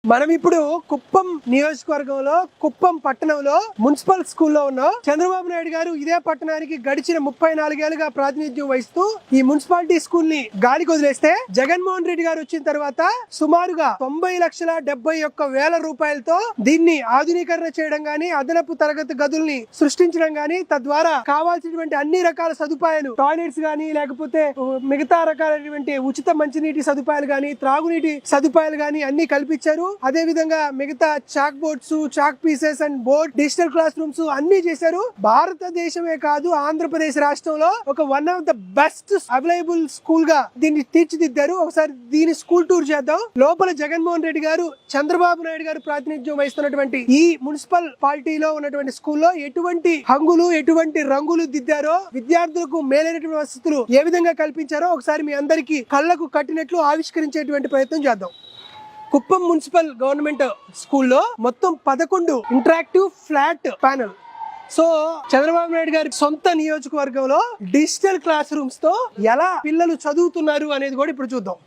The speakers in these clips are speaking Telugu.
మనం ఇప్పుడు కుప్పం నియోజకవర్గంలో కుప్పం పట్టణంలో మున్సిపల్ స్కూల్లో ఉన్నాం. చంద్రబాబు నాయుడు గారు ఇదే పట్టణానికి గడిచిన 34 ఏళ్లుగా ప్రాతినిధ్యం వహిస్తూ ఈ మున్సిపాలిటీ స్కూల్ ని గాలికి వదిలేస్తే జగన్మోహన్ రెడ్డి గారు వచ్చిన తర్వాత సుమారుగా 90,71,000 రూపాయలతో దీన్ని ఆధునీకరణ చేయడం గానీ, అదనపు తరగతి గదుల్ని సృష్టించడం గానీ, తద్వారా కావాల్సినటువంటి అన్ని రకాల సదుపాయాలు, టాయిలెట్స్ గానీ, లేకపోతే మిగతా రకాలైనటువంటి ఉచిత మంచినీటి సదుపాయాలు గానీ, త్రాగునీటి సదుపాయాలు గానీ అన్ని కల్పించారు. అదే విధంగా మిగతా chalk boards, chalk pieces and board, digital class rooms అన్ని చేశారు. భారతదేశమే కాదు, ఆంధ్రప్రదేశ్ రాష్ట్రంలో ఒక one of the best available school గా దీన్ని తీర్చిదిద్దారు. ఒకసారి దీని స్కూల్ టూర్ చేద్దాం. లోపల జగన్మోహన్ రెడ్డి గారు, చంద్రబాబు నాయుడు గారు ప్రాతినిధ్యం వహిస్తున్నటువంటి ఈ మున్సిపల్ పాలిటీలో ఉన్నటువంటి స్కూల్లో ఎటువంటి హంగులు, ఎటువంటి రంగులు దిద్దారో, విద్యార్థులకు మేలైనటువంటి వసతులు ఏ విధంగా కల్పించారో ఒకసారి మీ అందరికీ కళ్ళకు కట్టినట్లు ఆవిష్కరించేటువంటి ప్రయత్నం చేద్దాం. కుప్పం మున్సిపల్ గవర్నమెంట్ స్కూల్లో మొత్తం 11 interactive flat panel. So Chandrababu Naidu గారి సొంత నియోజకవర్గంలో డిజిటల్ క్లాస్ రూమ్స్ తో ఎలా పిల్లలు చదువుతున్నారు అనేది కూడా ఇప్పుడు చూద్దాం.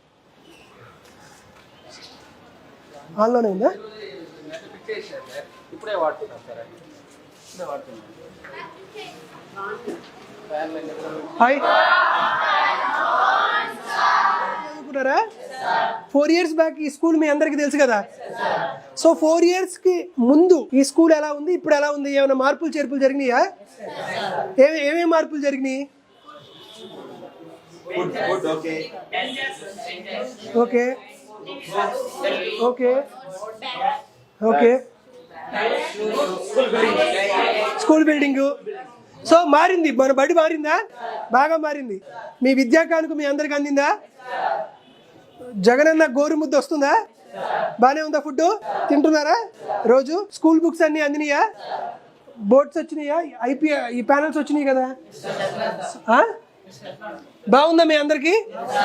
ఆన్లోనే ఉందా? హాయ్, 4 years బ్యాక్ ఈ స్కూల్ మీ అందరికి తెలుసు కదా. సో 4 years కి ముందు ఈ స్కూల్ ఎలా ఉంది, ఇప్పుడు ఎలా ఉంది, ఏమైనా మార్పులు చేర్పులు జరిగినాయా? ఏమేమి మార్పులు జరిగినాయి? Okay okay okay school building so మారింది. మన బడి మారిందా? బాగా మారింది. మీ విద్యా కానుక మీ అందరికి అందిందా? జగనన్న గోరు ముద్ద వస్తుందా? బానే ఉందా? ఫుడ్ తింటున్నారా రోజు? స్కూల్ బుక్స్ అన్ని అందినాయా? బోర్డ్స్ వచ్చినాయా? ఈ ప్యానల్స్ వచ్చినాయి కదా. బాగుందా మీ అందరికి?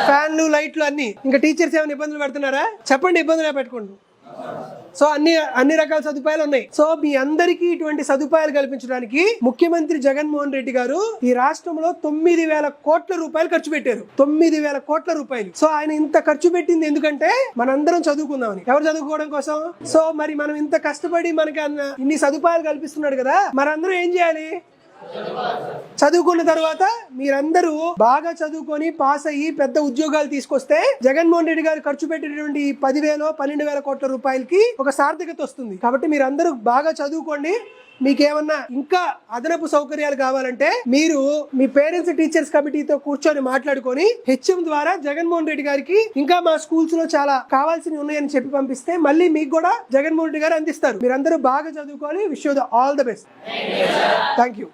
ఫ్యాన్లు, లైట్లు అన్ని. ఇంకా టీచర్స్ ఏమైనా ఇబ్బందులు పెడుతున్నారా? చెప్పండి, ఇబ్బందులు పెట్టుకోండి. సో అన్ని రకాల సదుపాయాలు ఉన్నాయి. సో మీ అందరికీ ఇటువంటి సదుపాయాలు కల్పించడానికి ముఖ్యమంత్రి జగన్మోహన్ రెడ్డి గారు ఈ రాష్ట్రంలో 9,000 కోట్ల రూపాయలు ఖర్చు పెట్టారు. 9,000 కోట్ల రూపాయలు. సో ఆయన ఇంత ఖర్చు పెట్టింది ఎందుకంటే మనందరం చదువుకుందామని. ఎవరు చదువుకోవడం కోసం? సో మరి మనం ఇంత కష్టపడి మనకి ఇన్ని సదుపాయాలు కల్పిస్తున్నాడు కదా, మనందరం ఏం చేయాలి? చదువుకున్న తర్వాత మీరందరూ బాగా చదువుకొని పాస్ అయ్యి పెద్ద ఉద్యోగాలు తీసుకొస్తే జగన్మోహన్ రెడ్డి గారు ఖర్చు పెట్టినటువంటి 10,000-12,000 కోట్ల రూపాయలకి ఒక సార్థకత వస్తుంది. కాబట్టి మీరందరూ బాగా చదువుకోండి. మీకేమన్నా ఇంకా అదనపు సౌకర్యాలు కావాలంటే మీరు మీ పేరెంట్స్ టీచర్స్ కమిటీతో కూర్చొని మాట్లాడుకొని హెచ్ఎం ద్వారా జగన్మోహన్ రెడ్డి గారికి ఇంకా మా స్కూల్స్ లో చాలా కావాల్సినవి ఉన్నాయని చెప్పి పంపిస్తే మళ్ళీ మీకు కూడా జగన్మోహన్ రెడ్డి గారు అందిస్తారు. మీరందరూ బాగా చదువుకోవాలి. Wish you all the best. Thank you.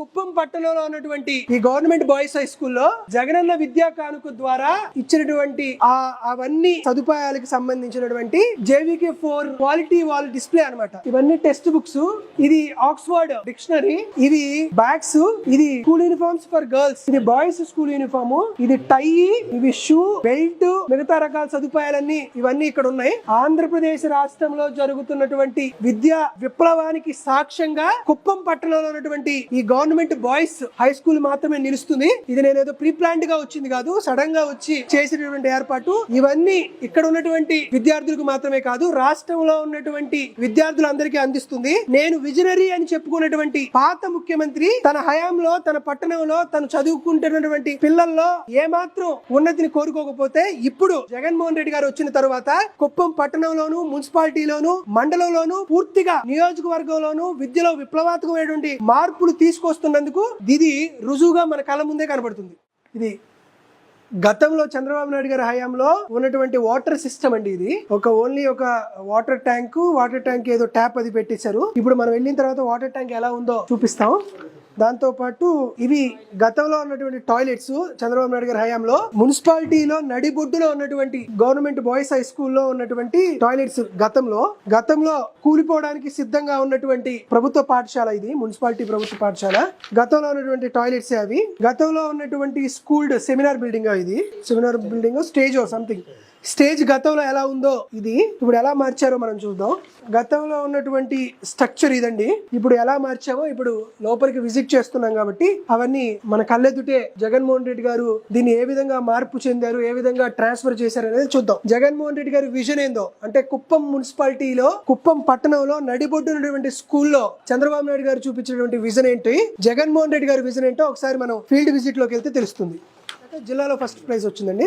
Kuppam పట్టణంలో ఉన్నటువంటి ఈ గవర్నమెంట్ బాయ్స్ హై స్కూల్లో జగనన్న విద్యా కానుక ద్వారా ఇచ్చినటువంటి అవన్నీ సదుపాయాలకు సంబంధించినటువంటి JVK4 క్వాలిటీ వాల్ డిస్ప్లే అన్నమాట. ఇవన్నీ టెక్స్ట్ బుక్స్, ఇది ఆక్స్ఫర్డ్ డిక్షనరీ, ఇవి బ్యాగ్స్, ఇది స్కూల్ యూనిఫామ్స్ ఫర్ గర్ల్స్, ఇది బాయ్స్ స్కూల్ యూనిఫామ్, ఇది టై, ఇవి షూ, బెల్ట్, మిగతా రకాల సదుపాయాలన్నీ ఇవన్నీ ఇక్కడ ఉన్నాయి. ఆంధ్రప్రదేశ్ రాష్ట్రంలో జరుగుతున్నటువంటి విద్యా విప్లవానికి సాక్ష్యంగా కుప్పం పట్టణంలో ఉన్నటువంటి ఈ గవర్నమెంట్ బాయ్స్ హై స్కూల్ మాత్రమే నిలుస్తుంది. ఇది నేనేదో ప్రీ ప్లాన్డ్ గా వచ్చింది కాదు, సడన్ గా వచ్చి చేసినటువంటి ఏర్పాటు. ఇవన్నీ ఇక్కడ ఉన్నటువంటి విద్యార్థులకు మాత్రమే కాదు, రాష్ట్రంలో ఉన్నటువంటి విద్యార్థులందరికీ అందిస్తుంది. నేను విజనరీ అని చెప్పుకున్నటువంటి పాత ముఖ్యమంత్రి తన హయాంలో, తన పట్టణంలో తను చదువుకుంటున్నటువంటి పిల్లల్లో ఏమాత్రం ఉన్నతిని కోరుకోకపోతే ఇప్పుడు జగన్మోహన్ రెడ్డి గారు వచ్చిన తర్వాత కుప్పం పట్టణంలోను, మున్సిపాలిటీలోను, మండలంలోను, పూర్తిగా నియోజకవర్గంలోను విద్యలో విప్లవాత్మకమైనటువంటి మార్పులు తీసుకొస్తున్నందుకు ఇది రుజువుగా మన కళ్ళ ముందే కనబడుతుంది. ఇది గతంలో చంద్రబాబు నాయుడు గారి హయాంలో ఉన్నటువంటి వాటర్ సిస్టమ్ అండి. ఇది ఓన్లీ ఒక వాటర్ ట్యాంక్ ఏదో ట్యాప్ అది పెట్టేశారు. ఇప్పుడు మనం వెళ్ళిన తర్వాత వాటర్ ట్యాంక్ ఎలా ఉందో చూపిస్తాం. దాంతో పాటు ఇవి గతంలో ఉన్నటువంటి టాయిలెట్స్ చంద్రబాబు నాయుడు గారి హయాంలో. మున్సిపాలిటీలో నడిబొడ్డులో ఉన్నటువంటి గవర్నమెంట్ బాయ్స్ హై స్కూల్లో ఉన్నటువంటి టాయిలెట్స్ గతంలో కూలిపోవడానికి సిద్ధంగా ఉన్నటువంటి ప్రభుత్వ పాఠశాల ఇది. మున్సిపాలిటీ ప్రభుత్వ పాఠశాల గతంలో ఉన్నటువంటి టాయిలెట్స్ అవి. గతంలో ఉన్నటువంటి స్కూల్ సెమినార్ బిల్డింగ్, ఇది seminar building, stage something stage గతంలో ఎలా ఉందో ఇది ఇప్పుడు ఎలా మార్చారో మనం చూద్దాం. గతంలో ఉన్నటువంటి స్ట్రక్చర్ ఇదండి. ఇప్పుడు ఎలా మార్చామో ఇప్పుడు లోపలికి విజిట్ చేస్తున్నాం కాబట్టి అవన్నీ మన కళ్ళెదుటే జగన్మోహన్ రెడ్డి గారు దీన్ని ఏ విధంగా మార్పు చెందారు, ఏ విధంగా ట్రాన్స్ఫర్ చేశారు అనేది చూద్దాం. జగన్మోహన్ రెడ్డి గారి విజన్ ఏందో అంటే కుప్పం మున్సిపాలిటీలో, కుప్పం పట్టణంలో నడిబొడ్డునటువంటి స్కూల్లో చంద్రబాబు నాయుడు గారు చూపించినటువంటి విజన్ ఏంటి, జగన్మోహన్ రెడ్డి గారి విజన్ ఏంటో ఒకసారి మనం ఫీల్డ్ విజిట్ లోకి వెళ్తే తెలుస్తుంది. జిల్లాలో ఫస్ట్ ప్రైజ్ వచ్చిందండి.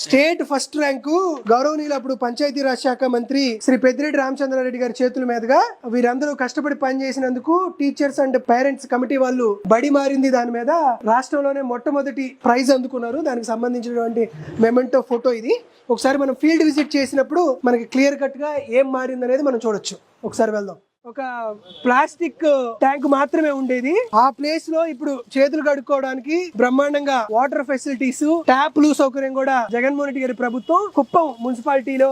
స్టేట్ ఫస్ట్ ర్యాంకు గౌరవనీయులు అప్పుడు పంచాయతీరాజ్ శాఖ మంత్రి శ్రీ పెద్దిరెడ్డి రామచంద్రారెడ్డి గారి చేతుల మీదుగా వీరందరూ కష్టపడి పనిచేసినందుకు టీచర్స్ అండ్ పేరెంట్స్ కమిటీ వాళ్ళు బడి మారింది దాని మీద రాష్ట్రంలోనే మొట్టమొదటి ప్రైజ్ అందుకున్నారు. దానికి సంబంధించినటువంటి మెమెంటో ఫోటో ఇది. ఒకసారి మనం ఫీల్డ్ విజిట్ చేసినప్పుడు మనకి క్లియర్ కట్ గా ఏం మారింది అనేది మనం చూడొచ్చు. ఒకసారి వెళ్దాం. ఒక ప్లాస్టిక్ ట్యాంక్ మాత్రమే ఉండేది. ఆ ప్లేస్ లో ఇప్పుడు చేతులు కడుక్కోవడానికి బ్రహ్మాండంగా వాటర్ ఫెసిలిటీస్, ట్యాప్లు సౌకర్యం కూడా జగన్మోహన్ రెడ్డి గారి ప్రభుత్వం కుప్పం మున్సిపాలిటీలో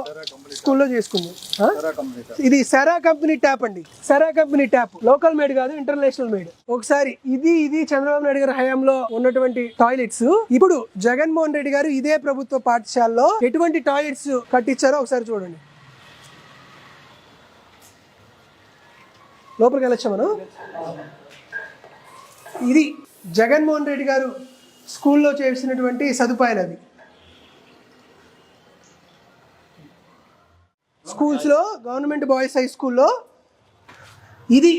స్కూల్లో చేసుకుంది. ఇది సెరా కంపెనీ ట్యాప్ అండి. Cera company tap local made కాదు, ఇంటర్నేషనల్ మేడ్. ఒకసారి ఇది చంద్రబాబు నాయుడు గారి హయాంలో ఉన్నటువంటి టాయిలెట్స్. ఇప్పుడు జగన్మోహన్ రెడ్డి గారు ఇదే ప్రభుత్వ పాఠశాలలో ఎటువంటి టాయిలెట్స్ కట్టించారో ఒకసారి చూడండి. లోపలికి వెళ్ళొచ్చా మనం? ఇది జగన్మోహన్ రెడ్డి గారు స్కూల్లో చేసినటువంటి సదుపాయాలు. అవి స్కూల్స్లో గవర్నమెంట్ బాయ్స్ హై స్కూల్లో ఇది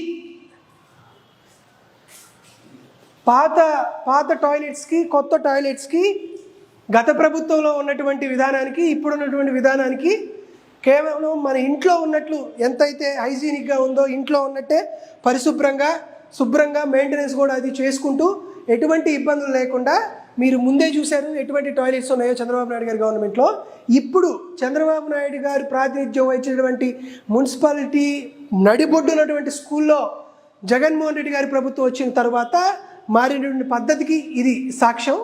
పాత టాయిలెట్స్కి కొత్త టాయిలెట్స్కి గత ప్రభుత్వంలో ఉన్నటువంటి విధానానికి ఇప్పుడున్నటువంటి విధానానికి కేవలం మన ఇంట్లో ఉన్నట్లు ఎంతైతే హైజీనిక్గా ఉందో ఇంట్లో ఉన్నట్టే పరిశుభ్రంగా శుభ్రంగా మెయింటెనెన్స్ కూడా అది చేసుకుంటూ ఎటువంటి ఇబ్బందులు లేకుండా మీరు ముందే చూశారు ఎటువంటి టాయిలెట్స్ ఉన్నాయో చంద్రబాబు నాయుడు గారి గవర్నమెంట్లో. ఇప్పుడు చంద్రబాబు నాయుడు గారు ప్రాతినిధ్యం వహించినటువంటి మున్సిపాలిటీ నడిబొడ్డున్నటువంటి స్కూల్లో జగన్మోహన్ రెడ్డి గారి ప్రభుత్వం వచ్చిన తర్వాత మారినటువంటి పద్ధతికి ఇది సాక్ష్యం.